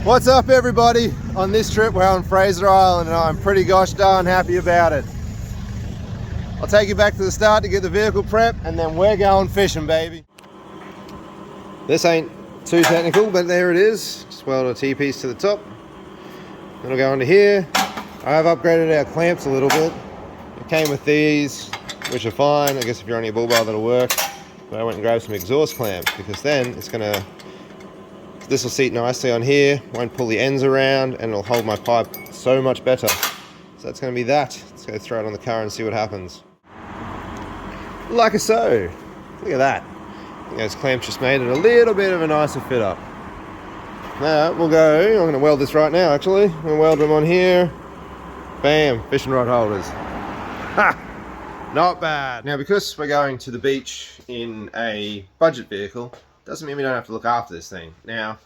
What's up everybody? On this trip we're on Fraser Island and I'm pretty gosh darn happy about it. I'll take you back to the start to get the vehicle prep and then we're going fishing, baby. This ain't too technical, but there it is. Just weld a T-piece to the top. Then I'll go under here. I have upgraded our clamps a little bit. It came with these, which are fine. I guess if you're on your bull bar that'll work. But I went and grabbed some exhaust clamps because then it's gonna, this will seat nicely on here, won't pull the ends around, and it'll hold my pipe so much better. So that's gonna be that. Let's go throw it on the car and see what happens. Like so. Look at that. Those clamps just made it a little bit of a nicer fit up. Now we'll go, I'm gonna weld this right now actually. I'm gonna weld them on here. Bam, fishing rod holders. Ha! Not bad. Now because we're going to the beach in a budget vehicle, doesn't mean we don't have to look after this thing. Now,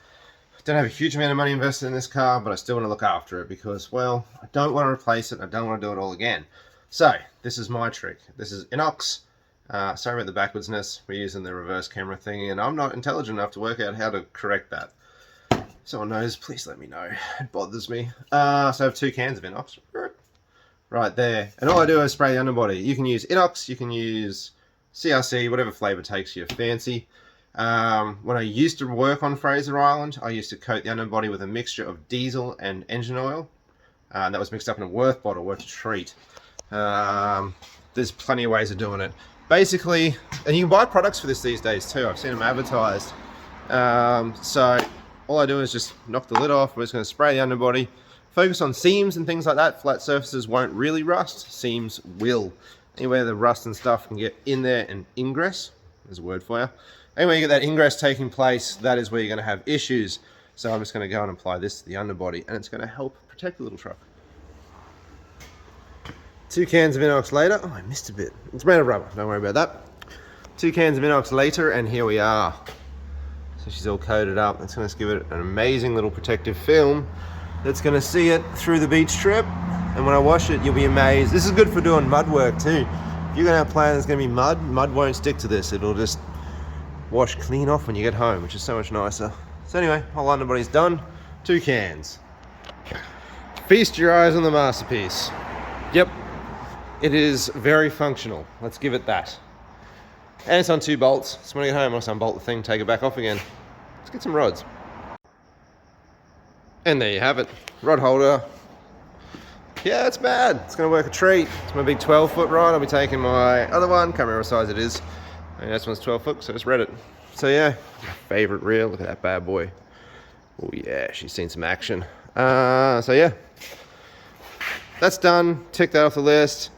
I don't have a huge amount of money invested in this car, but I still want to look after it because, well, I don't want to replace it. I don't want to do it all again. So, this is my trick. This is inox. Sorry about the backwardsness. We're using the reverse camera thing, and I'm not intelligent enough to work out how to correct that. If someone knows, please let me know. It bothers me. So I have 2 cans of inox. Right there. And all I do is spray the underbody. You can use inox, you can use CRC, whatever flavor takes your fancy. When I used to work on Fraser Island, I used to coat the underbody with a mixture of diesel and engine oil. That was mixed up in a Worth bottle, worth a treat. There's plenty of ways of doing it. Basically, and you can buy products for this these days too. I've seen them advertised. So all I do is just knock the lid off. We're just going to spray the underbody. Focus on seams and things like that. Flat surfaces won't really rust. Seams will. Anywhere the rust and stuff can get in there and ingress. There's a word for you. Anyway, you get that ingress taking place, that is where you're going to have issues. So I'm just going to go and apply this to the underbody, and it's going to help protect the little truck. 2 cans of inox later. Oh, I missed a bit. It's made of rubber. Don't worry about that. 2 cans of inox later, and here we are. So she's all coated up. It's going to give it an amazing little protective film that's going to see it through the beach trip. And when I wash it, you'll be amazed. This is good for doing mud work too. If you're going to have a plan that's going to be mud, mud won't stick to this. It'll just wash clean off when you get home, which is so much nicer. So anyway, whole underbody's done. 2 cans. Feast your eyes on the masterpiece. Yep, it is very functional. Let's give it that. And it's on 2 bolts. So when I get home, I'll unbolt the thing, take it back off again. Let's get some rods. And there you have it. Rod holder. Yeah, it's bad. It's going to work a treat. It's my big 12-foot rod. I'll be taking my other one. Can't remember what size it is. And this one's 12 foot, so just read it. So yeah, my favorite reel. Look at that bad boy. Oh yeah, she's seen some action. So yeah, that's done. Tick that off the list.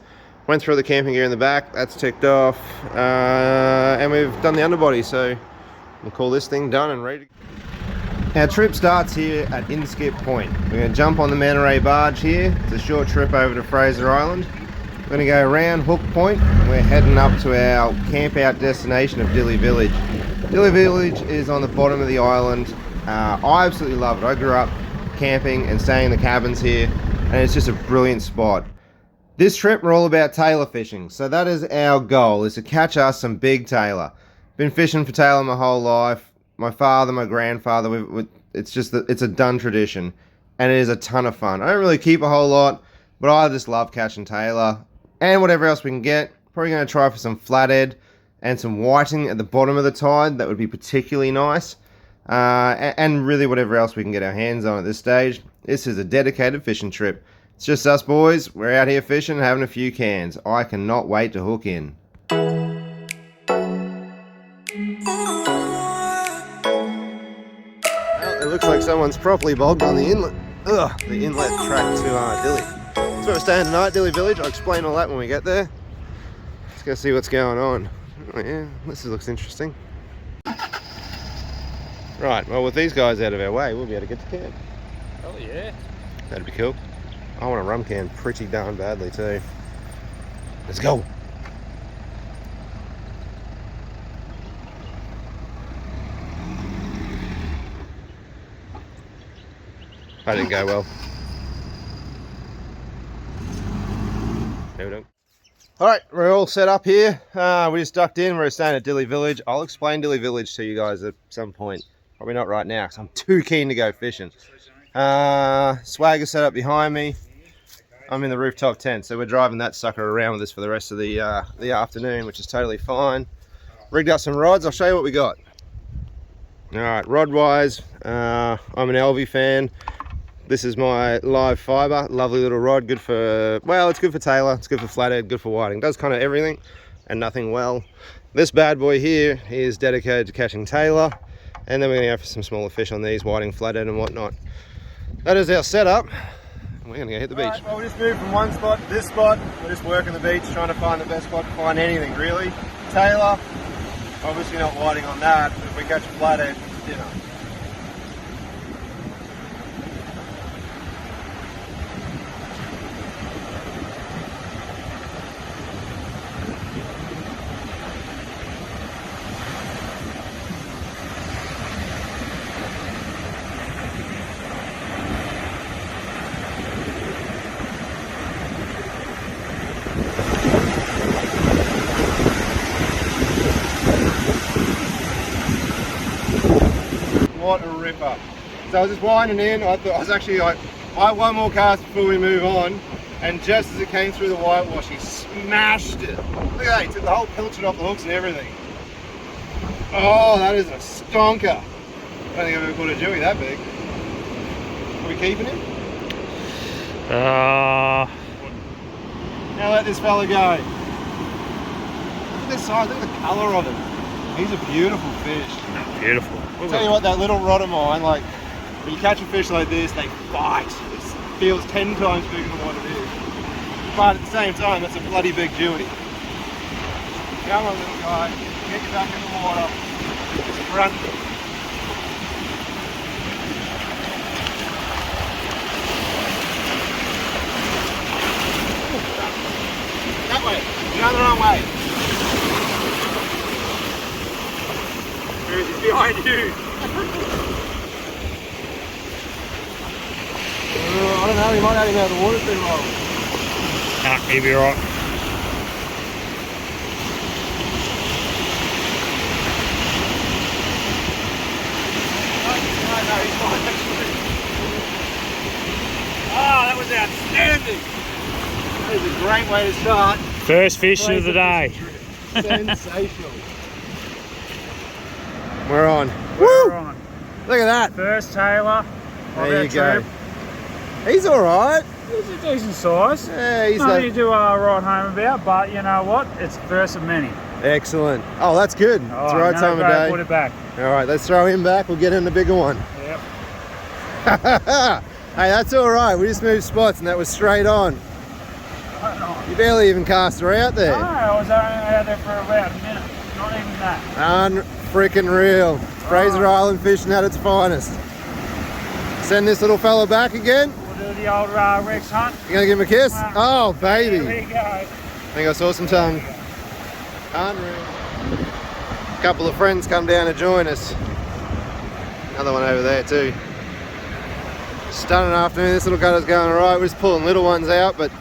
Went through the camping gear in the back. That's ticked off. And we've done the underbody, so we'll call this thing done and ready to go. Our trip starts here at Inskip Point. We're going to jump on the Manta Ray barge here. It's a short trip over to Fraser Island. We're going to go around Hook Point and we're heading up to our camp out destination of Dilli Village. Dilli Village is on the bottom of the island. I absolutely love it. I grew up camping and staying in the cabins here, and it's just a brilliant spot. This trip we're all about tailor fishing, so that is our goal, is to catch us some big tailor. Been fishing for tailor my whole life. My father, my grandfather, it's a done tradition, and it is a ton of fun. I don't really keep a whole lot, but I just love catching tailor and whatever else we can get. Probably going to try for some flathead and some whiting at the bottom of the tide. That would be particularly nice. And really whatever else we can get our hands on at this stage. This is a dedicated fishing trip. It's just us boys. We're out here fishing, having a few cans. I cannot wait to hook in. It looks like someone's properly bogged on the inlet. Ugh, the inlet track to Dilli. That's where we're staying tonight, Dilli Village. I'll explain all that when we get there. Let's go see what's going on. Oh yeah, this looks interesting. Right, well with these guys out of our way, we'll be able to get to camp. Oh yeah. That'd be cool. I want a rum can pretty darn badly too. Let's go. That didn't go well. No, we don't. Alright, we're all set up here. We just ducked in. We're staying at Dilli Village. I'll explain Dilli Village to you guys at some point. Probably not right now, because I'm too keen to go fishing. Swagger set up behind me. I'm in the rooftop tent, so we're driving that sucker around with us for the rest of the afternoon, which is totally fine. Rigged up some rods. I'll show you what we got. All right, rod wise, I'm an LV fan. This is my live fiber, lovely little rod, good for, well, it's good for Tailor, it's good for flathead, good for whiting. Does kind of everything and nothing well. This bad boy here is dedicated to catching Tailor, and then we're gonna go for some smaller fish on these, whiting, flathead and whatnot. That is our setup. We're gonna go hit the beach. Right, well, we just moved from one spot to this spot. We're just working the beach, trying to find the best spot to find anything really. Tailor, obviously not whiting on that, but if we catch a flathead, you know. What a ripper. So I was just winding in, I thought I was actually like, I had one more cast before we move on, and just as it came through the whitewash, he smashed it. Look at that, he took the whole pilchard off the hooks and everything. Oh, that is a stonker. I don't think I've ever caught a Jewy that big. Are we keeping him? Now let this fella go. Look at the size, look at the colour of him. He's a beautiful fish. Beautiful. I'll tell you what, that little rod of mine, like, when you catch a fish like this, they bite. It feels 10 times bigger than what it is. But at the same time, that's a bloody big Jewy. Come on, little guy. Get back in the water. Just front. That way. You're on the wrong way. He's behind you. I don't know, he might have him out of the water too long. Nah, he'll be right. No, he's fine actually. Oh, that was outstanding. That is a great way to start. First fish of the day. Sensational. We're on. We're Woo! on. Look at that. First Tailor. There you go. He's alright. He's a decent size. Yeah, he's nothing to write home about, but you know what? It's the first of many. Excellent. Oh, that's good. It's the right time of day. Put it back. Alright, let's throw him back. We'll get in the bigger one. Yep. Hey, that's alright. We just moved spots and that was straight on. You barely even cast her out there. No, I was only out there for about a minute. Not even that. Unfreaking real. Fraser Island fishing at its finest. Send this little fella back again. We'll do the old Rex hunt. You gonna give him a kiss? Oh, baby. There we go. I think I saw some tongue. Unreal. A couple of friends come down to join us. Another one over there too. Stunning afternoon. This little gutter's going alright. We're just pulling little ones out, but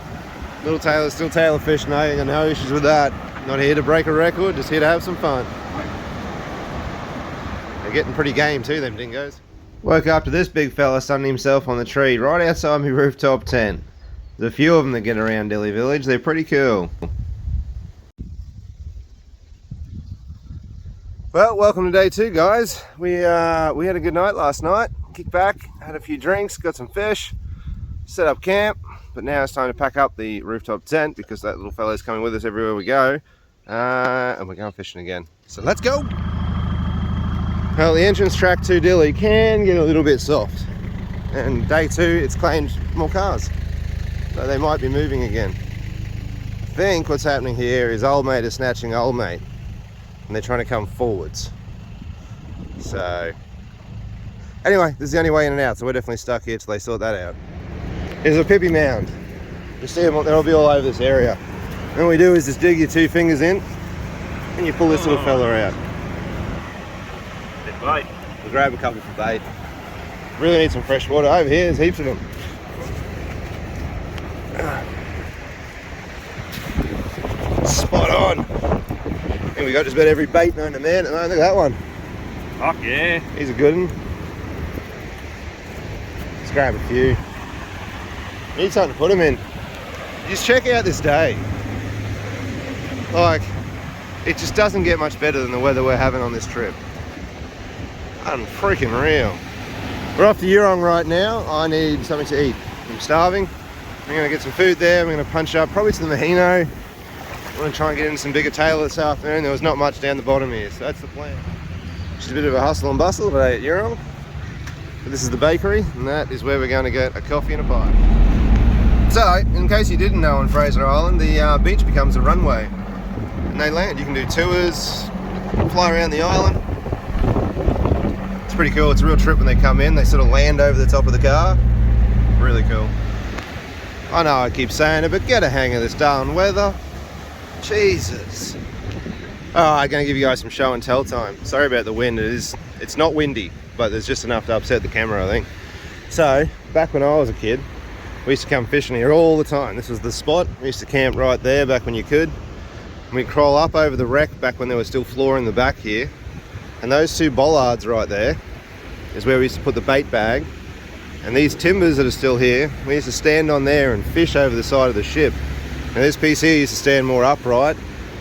little Tailor's still Tailor fishing. I ain't got no issues with that. Not here to break a record, just here to have some fun. They're getting pretty game too, them dingoes. Woke up to this big fella sunning himself on the tree right outside my rooftop tent. There's a few of them that get around Dilli Village. They're pretty cool. Well, welcome to day 2, guys. We had a good night last night. Kicked back, had a few drinks, got some fish, set up camp. But now it's time to pack up the rooftop tent because that little fella's coming with us everywhere we go. And we're going fishing again. So let's go! Well, the entrance track to Dilli can get a little bit soft. And day 2, it's claimed more cars. So they might be moving again. I think what's happening here is old mate is snatching old mate. And they're trying to come forwards. So, anyway, this is the only way in and out. So we're definitely stuck here till they sort that out. Here's a pippy mound. You see them, they'll be all over this area. And all we do is just dig your 2 fingers in and you pull this little fella out. Bit bait. We'll grab a couple for bait. Really need some fresh water. Over here, there's heaps of them. Spot on. And we got just about every bait known to man. And look at that one. Fuck yeah. He's a good one. Let's grab a few. Need something to put them in. Just check out this day. Like, it just doesn't get much better than the weather we're having on this trip. Unfreaking real. We're off to Eurong right now. I need something to eat. I'm starving. I'm gonna get some food there. We're gonna punch up probably to the Maheno. I'm gonna try and get in some bigger Tailor this afternoon. There was not much down the bottom here, so that's the plan. Just a bit of a hustle and bustle today at Eurong. But this is the bakery, and that is where we're going to get a coffee and a pie. So, in case you didn't know, on Fraser Island, the beach becomes a runway. And they land. You can do tours, fly around the island. It's pretty cool. It's a real trip when they come in. They sort of land over the top of the car. Really cool. I know I keep saying it, but get a hang of this darn weather. Jesus. Oh, I'm going to give you guys some show and tell time. Sorry about the wind. It's not windy, but there's just enough to upset the camera, I think. So, back when I was a kid, we used to come fishing here all the time. This was the spot. We used to camp right there back when you could. And we'd crawl up over the wreck back when there was still floor in the back here. And those two bollards right there is where we used to put the bait bag. And these timbers that are still here, we used to stand on there and fish over the side of the ship. Now this piece here used to stand more upright,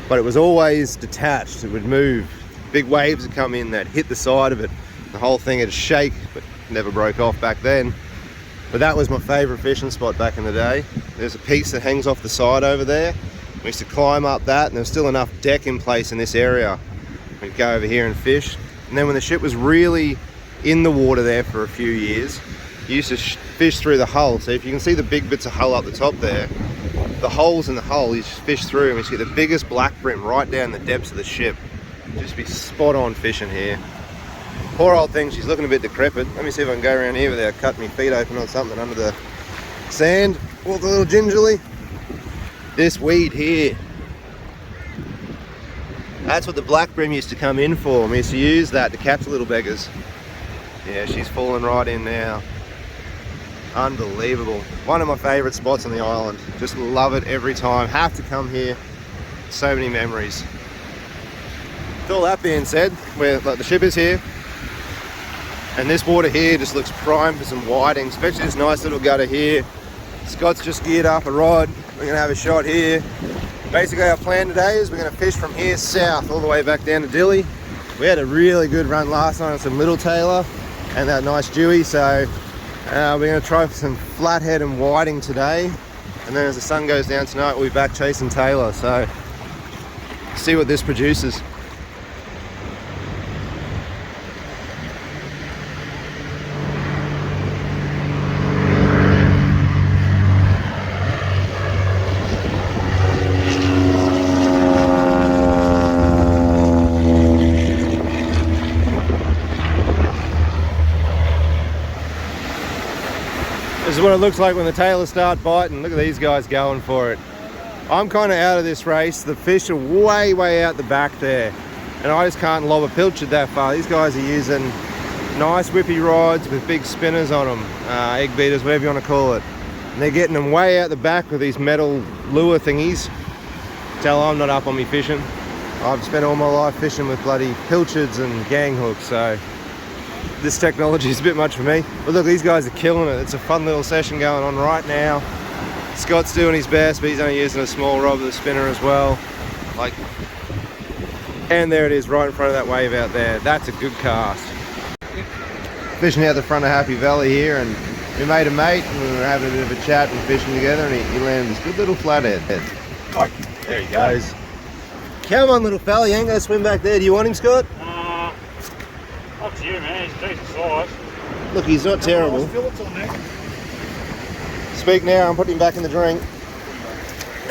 but it was always detached. It would move. Big waves would come in that hit the side of it. The whole thing would shake, but never broke off back then. But that was my favourite fishing spot back in the day. There's a piece that hangs off the side over there. We used to climb up that, and there was still enough deck in place in this area. We'd go over here and fish. And then when the ship was really in the water there for a few years, you used to fish through the hull. So if you can see the big bits of hull up the top there, the holes in the hull, you just fish through and you see the biggest black brim right down the depths of the ship. Just be spot on fishing here. Poor old thing, she's looking a bit decrepit. Let me see if I can go around here without cutting my feet open on something under the sand. Walk a little gingerly. This weed here. That's what the black brim used to come in for. We used to use that to catch little beggars. Yeah, she's falling right in now. Unbelievable. One of my favourite spots on the island. Just love it every time. Have to come here. So many memories. With all that being said, the ship is here. And this water here just looks prime for some whiting, especially this nice little gutter here. Scott's just geared up a rod. We're going to have a shot here. Basically our plan today is we're going to fish from here south all the way back down to Dilli. We had a really good run last night on some little Tailor and that nice Jewy, so we're going to try for some flathead and whiting today. And then as the sun goes down tonight, we'll be back chasing Tailor, so see what this produces. This is what it looks like when the Tailors start biting. Look at these guys going for it. I'm kind of out of this race. The fish are way out the back there. And I just can't lob a pilchard that far. These guys are using nice whippy rods with big spinners on them. Egg beaters, whatever you want to call it. And they're getting them way out the back with these metal lure thingies. Tell I'm not up on me fishing. I've spent all my life fishing with bloody pilchards and gang hooks, so this technology is a bit much for me. But look, these guys are killing it. It's a fun little session going on right now. Scott's doing his best, but he's only using a small rod with a spinner as well. And there it is, right in front of that wave out there. That's a good cast. Fishing out the front of Happy Valley here, and we made a mate, and we were having a bit of a chat and fishing together, and he landed this good little flathead. Oh, there he goes. Come on, little fella, you ain't gonna swim back there. Do you want him, Scott? Up to you, man. He's decent size. Look, he's not terrible. Speak now, I'm putting him back in the drink.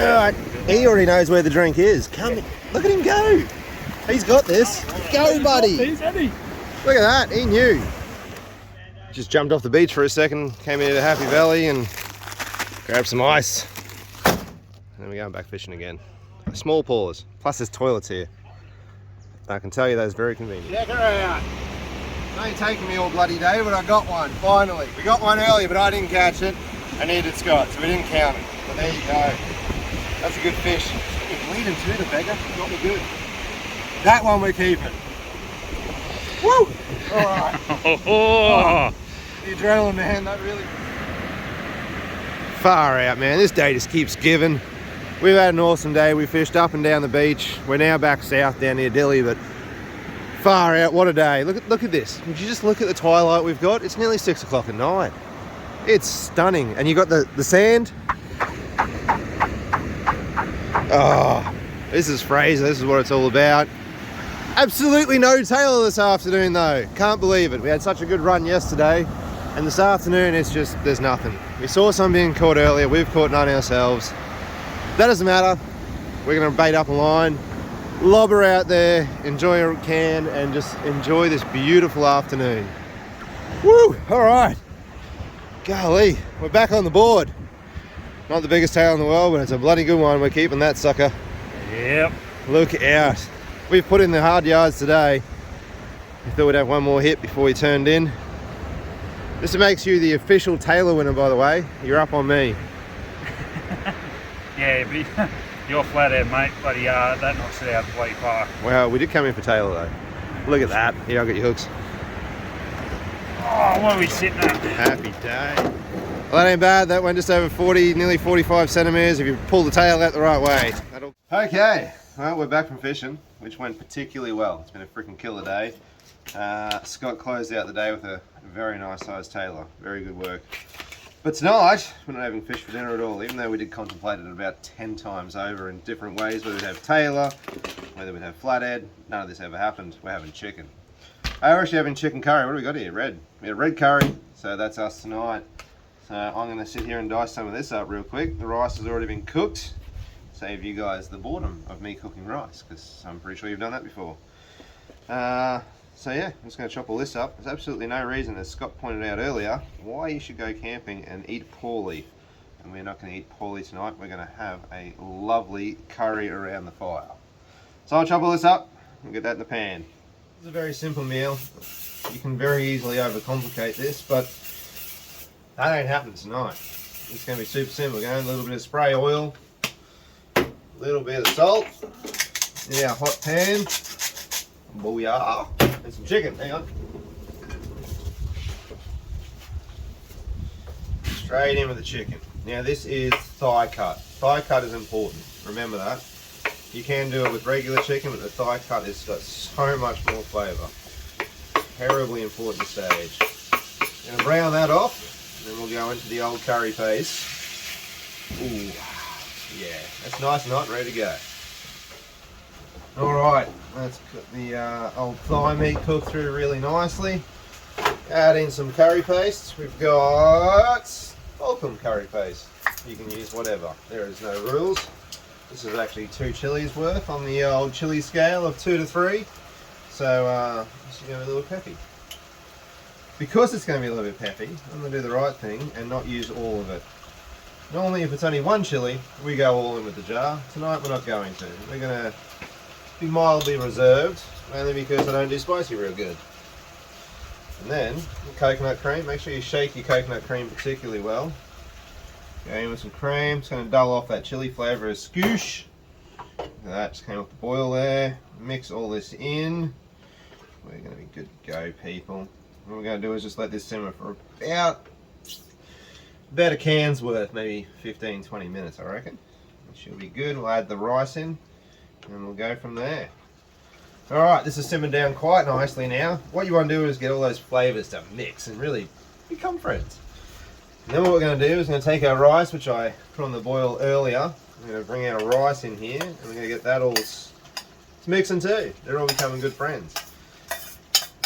Alright, he already knows where the drink is. Come in. Look at him go. He's got this. Go, buddy. Look at that, he knew. Just jumped off the beach for a second, came into Happy Valley and grabbed some ice. And then we're going back fishing again. A small pause, plus there's toilets here. I can tell you that's very convenient. Check her out. It ain't taking me all bloody day, but I got one, finally. We got one earlier, but I didn't catch it. I needed Scott, so we didn't count it. But there you go. That's a good fish. He's bleeding too, the beggar. Got me good. That one we're keeping. Woo! All right. The adrenaline, man, that really... Far out, man. This day just keeps giving. We've had an awesome day. We fished up and down the beach. We're now back south down near Dilli, but far out, what a day. Look at this. Would you just look at the twilight we've got? It's nearly 6 o'clock at night. It's stunning. And you got the sand. Oh, this is Fraser. This is what it's all about. Absolutely no Tailor this afternoon though. Can't believe it. We had such a good run yesterday. And this afternoon, it's just, there's nothing. We saw some being caught earlier. We've caught none ourselves. That doesn't matter. We're going to bait up a line, lob her out there, enjoy what we can, and just enjoy this beautiful afternoon. Woo! All right. Golly, we're back on the board. Not the biggest tail in the world, but it's a bloody good one. We're keeping that sucker. Yep. Look out. We've put in the hard yards today. We thought we'd have one more hit before we turned in. This makes you the official Tailor winner, by the way. You're up on me. Yeah, but you're flathead, mate. Bloody that knocks it out the bloody park. Well, we did come in for Tailor though. Look at that. Here, I'll get your hooks. Oh, what are we sitting at? Happy day. Well, that ain't bad. That went just over 40, nearly 45 centimetres if you pull the tail out the right way. Okay, well, we're back from fishing, which went particularly well. It's been a freaking killer day. Scott closed out the day with a very nice sized Tailor. Very good work. But tonight, we're not having fish for dinner at all, even though we did contemplate it about 10 times over in different ways, whether we'd have Tailor, whether we'd have flathead. None of this ever happened. We're having chicken. We're actually having chicken curry. What do we got here? Red. We have red curry, so that's us tonight. So I'm going to sit here and dice some of this up real quick. The rice has already been cooked. Save you guys the boredom of me cooking rice, because I'm pretty sure you've done that before. So yeah, I'm just going to chop all this up. There's absolutely no reason, as Scott pointed out earlier, why you should go camping and eat poorly. And we're not going to eat poorly tonight. We're going to have a lovely curry around the fire. So I'll chop all this up and get that in the pan. It's a very simple meal. You can very easily overcomplicate this, but that ain't happening tonight. It's going to be super simple. We're going a little bit of spray oil, a little bit of salt in our hot pan. Booyah! And some chicken, hang on. Straight in with the chicken. Now this is thigh cut. Thigh cut is important, remember that. You can do it with regular chicken, but the thigh cut has got so much more flavour. Terribly important stage. I'm going to brown that off, and then we'll go into the old curry paste. Ooh, yeah, that's nice and hot and ready to go. Alright, let's get the old thigh meat cooked through really nicely. Add in some curry paste. We've got Holcomb curry paste. You can use whatever, there is no rules. This is actually 2 chilies worth on the old chili scale of 2 to 3. So this is going to be a little peppy. Because it's going to be a little bit peppy, I'm going to do the right thing and not use all of it. Normally if it's only 1 chili, we go all in with the jar. Tonight we're not going to. We're going to be mildly reserved, mainly because I don't do spicy real good. And then, the coconut cream. Make sure you shake your coconut cream particularly well. Go in with some cream. It's going to dull off that chili flavour a scoosh. That just came off the boil there. Mix all this in. We're going to be good to go, people. What we're going to do is just let this simmer for about a can's worth, maybe 15-20 minutes, I reckon. It should be good. We'll add the rice in, and we'll go from there. Alright, this is simmered down quite nicely now. What you want to do is get all those flavours to mix and really become friends. And then what we're going to do is we're going to take our rice, which I put on the boil earlier. We're going to bring our rice in here, and we're going to get that all mixing too. They're all becoming good friends.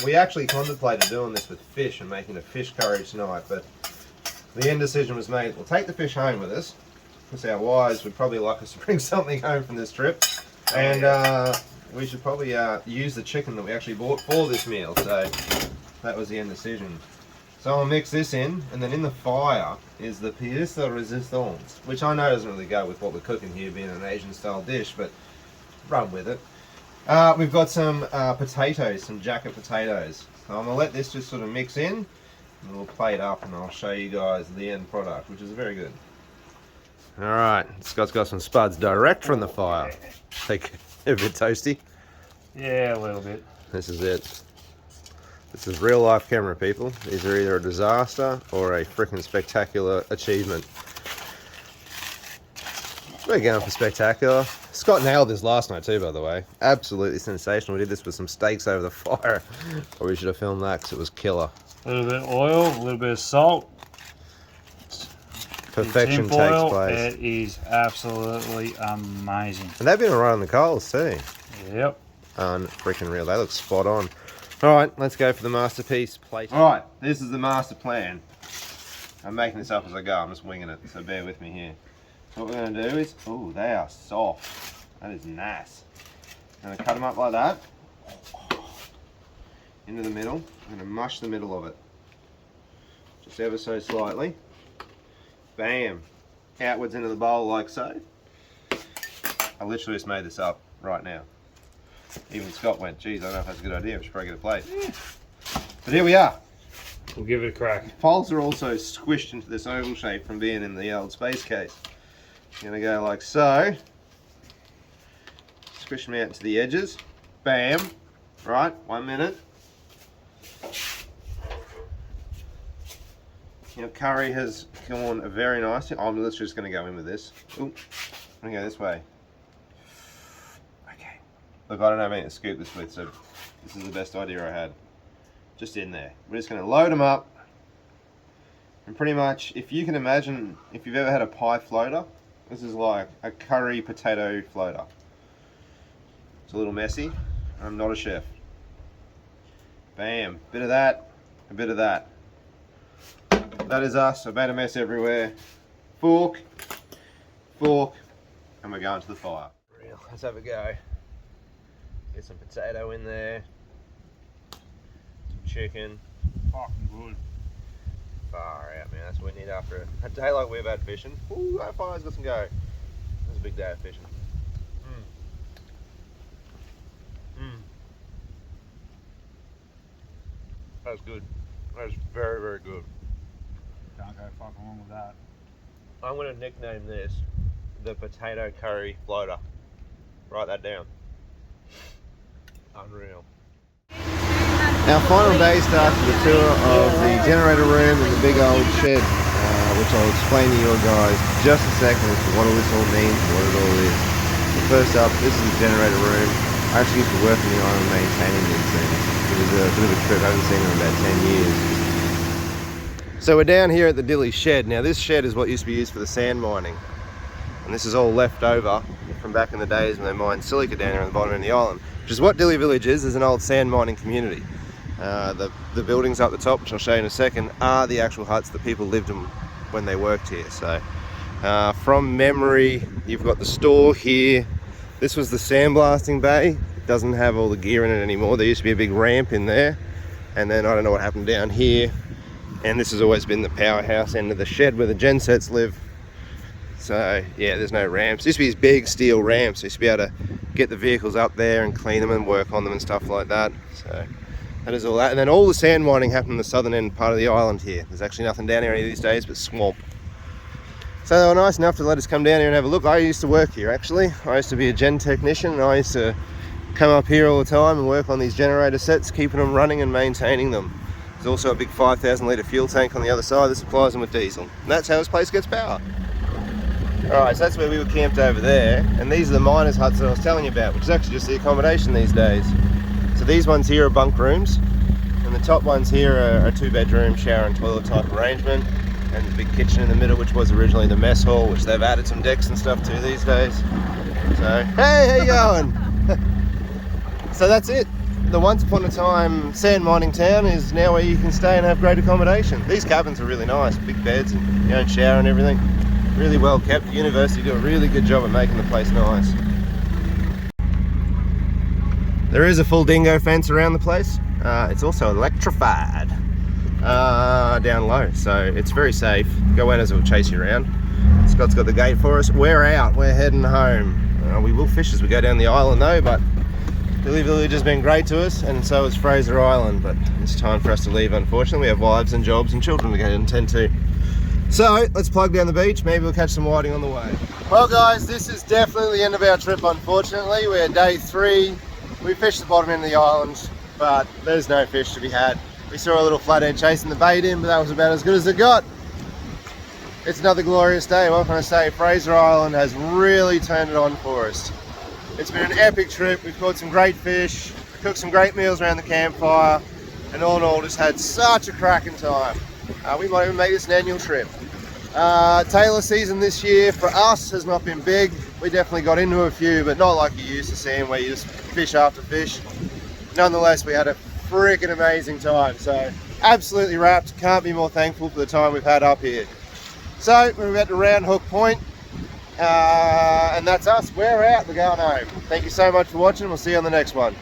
We actually contemplated doing this with fish and making a fish curry tonight, but the end decision was made. We'll take the fish home with us, because our wives would probably like us to bring something home from this trip. And we should probably use the chicken that we actually bought for this meal. So that was the end decision. So I'll mix this in, and then in the fire is the pièce de résistance, which I know doesn't really go with what we're cooking here, being an Asian style dish, but run with it. We've got some potatoes, some jacket potatoes. So I'm going to let this just sort of mix in, and we'll plate up, and I'll show you guys the end product, which is very good. Alright, Scott's got some spuds direct from the fire. Take a bit toasty. Yeah, a little bit. This is it. This is real life camera, people. These are either a disaster or a freaking spectacular achievement. We're going for spectacular. Scott nailed this last night too, by the way. Absolutely sensational. We did this with some steaks over the fire. Or we should have filmed that because it was killer. A little bit of oil, a little bit of salt. Perfection takes place. It is absolutely amazing. And they've been right on the coals too. Yep. Unfreaking real. They look spot on. Alright, let's go for the masterpiece plate. Alright, this is the master plan. I'm making this up as I go. I'm just winging it, so bear with me here. So what we're going to do is, oh, they are soft. That is nice. I'm going to cut them up like that. Into the middle. I'm going to mush the middle of it. Just ever so slightly. Bam. Outwards into the bowl like so. I literally just made this up right now. Even Scott went, geez, I don't know if that's a good idea. We should probably get a plate. Yeah. But here we are. We'll give it a crack. The poles are also squished into this oval shape from being in the old space case. I'm going to go like so. Squish them out to the edges. Bam. Right, 1 minute. Your curry has gone very nicely. I'm literally just going to go in with this. Ooh, I'm going to go this way. Okay. Look, I don't know how many to scoop this with, so this is the best idea I had. Just in there. We're just going to load them up. And pretty much, if you can imagine, if you've ever had a pie floater, this is like a curry potato floater. It's a little messy. I'm not a chef. Bam. Bit of that, a bit of that. That is us. I've made a mess everywhere. Fork, fork, and we're going to the fire. Let's have a go. Get some potato in there. Some chicken. Fucking good. Far out, man. That's what we need after a day like we've had fishing. Ooh, that fire's got some go. That's a big day of fishing. That was good. That was very, very good. Can't go fucking wrong with that. I'm going to nickname this the potato curry floater. Write that down. Unreal. Our final day starts with a tour of the generator room and the big old shed, which I'll explain to you guys in just a second as to what all this all means and what it all is. But first up, this is the generator room. I actually used to work on the island maintaining these things. It was a bit of a trip. I haven't seen them in about 10 years. So we're down here at the Dilli shed. Now this shed is what used to be used for the sand mining. And this is all left over from back in the days when they mined silica down here on the bottom of the island, which is what Dilli Village is an old sand mining community. The buildings up the top, which I'll show you in a second, are the actual huts that people lived in when they worked here. So from memory, you've got the store here. This was the sandblasting bay. It doesn't have all the gear in it anymore. There used to be a big ramp in there. And then I don't know what happened down here. And this has always been the powerhouse end of the shed where the gensets live. So yeah, there's no ramps. There used to be these big steel ramps. You used to be able to get the vehicles up there and clean them and work on them and stuff like that. So that is all that. And then all the sand mining happened in the southern end part of the island here. There's actually nothing down here any of these days but swamp. So they were nice enough to let us come down here and have a look. I used to work here actually. I used to be a gen technician and I used to come up here all the time and work on these generator sets, keeping them running and maintaining them. There's also a big 5,000 litre fuel tank on the other side that supplies them with diesel. And that's how this place gets power. Alright, so that's where we were camped over there. And these are the miners' huts that I was telling you about, which is actually just the accommodation these days. So these ones here are bunk rooms. And the top ones here are a 2-bedroom shower and toilet type arrangement. And the big kitchen in the middle, which was originally the mess hall, which they've added some decks and stuff to these days. So, hey, how you going? So that's it. The once upon a time sand mining town is now where you can stay and have great accommodation. These cabins are really nice, big beds and your own shower and everything. Really well kept. The university do a really good job at making the place nice. There is a full dingo fence around the place. It's also electrified down low, so it's very safe. Goannas will chase you around. Scott's got the gate for us. We're out, we're heading home. We will fish as we go down the island though, but Dilli Village has been great to us, and so is Fraser Island, but it's time for us to leave unfortunately. We have wives and jobs and children to go and tend to. So let's plug down the beach, maybe we'll catch some whiting on the way. Well guys, this is definitely the end of our trip unfortunately. We're day 3, we fished the bottom end of the island. but there's no fish to be had. We saw a little flathead chasing the bait in, but that was about as good as it got. It's another glorious day. What can I say? Fraser Island has really turned it on for us. It's been an epic trip. We've caught some great fish, cooked some great meals around the campfire, and all in all just had such a cracking time. We might even make this an annual trip. Tailor season this year for us has not been big. We definitely got into a few, but not like you used to seeing where you just fish after fish. Nonetheless, we had a freaking amazing time. So absolutely wrapped. Can't be more thankful for the time we've had up here. So we're at the Round Hook Point, and that's us. We're out. We're going home. Thank you so much for watching. We'll see you on the next one.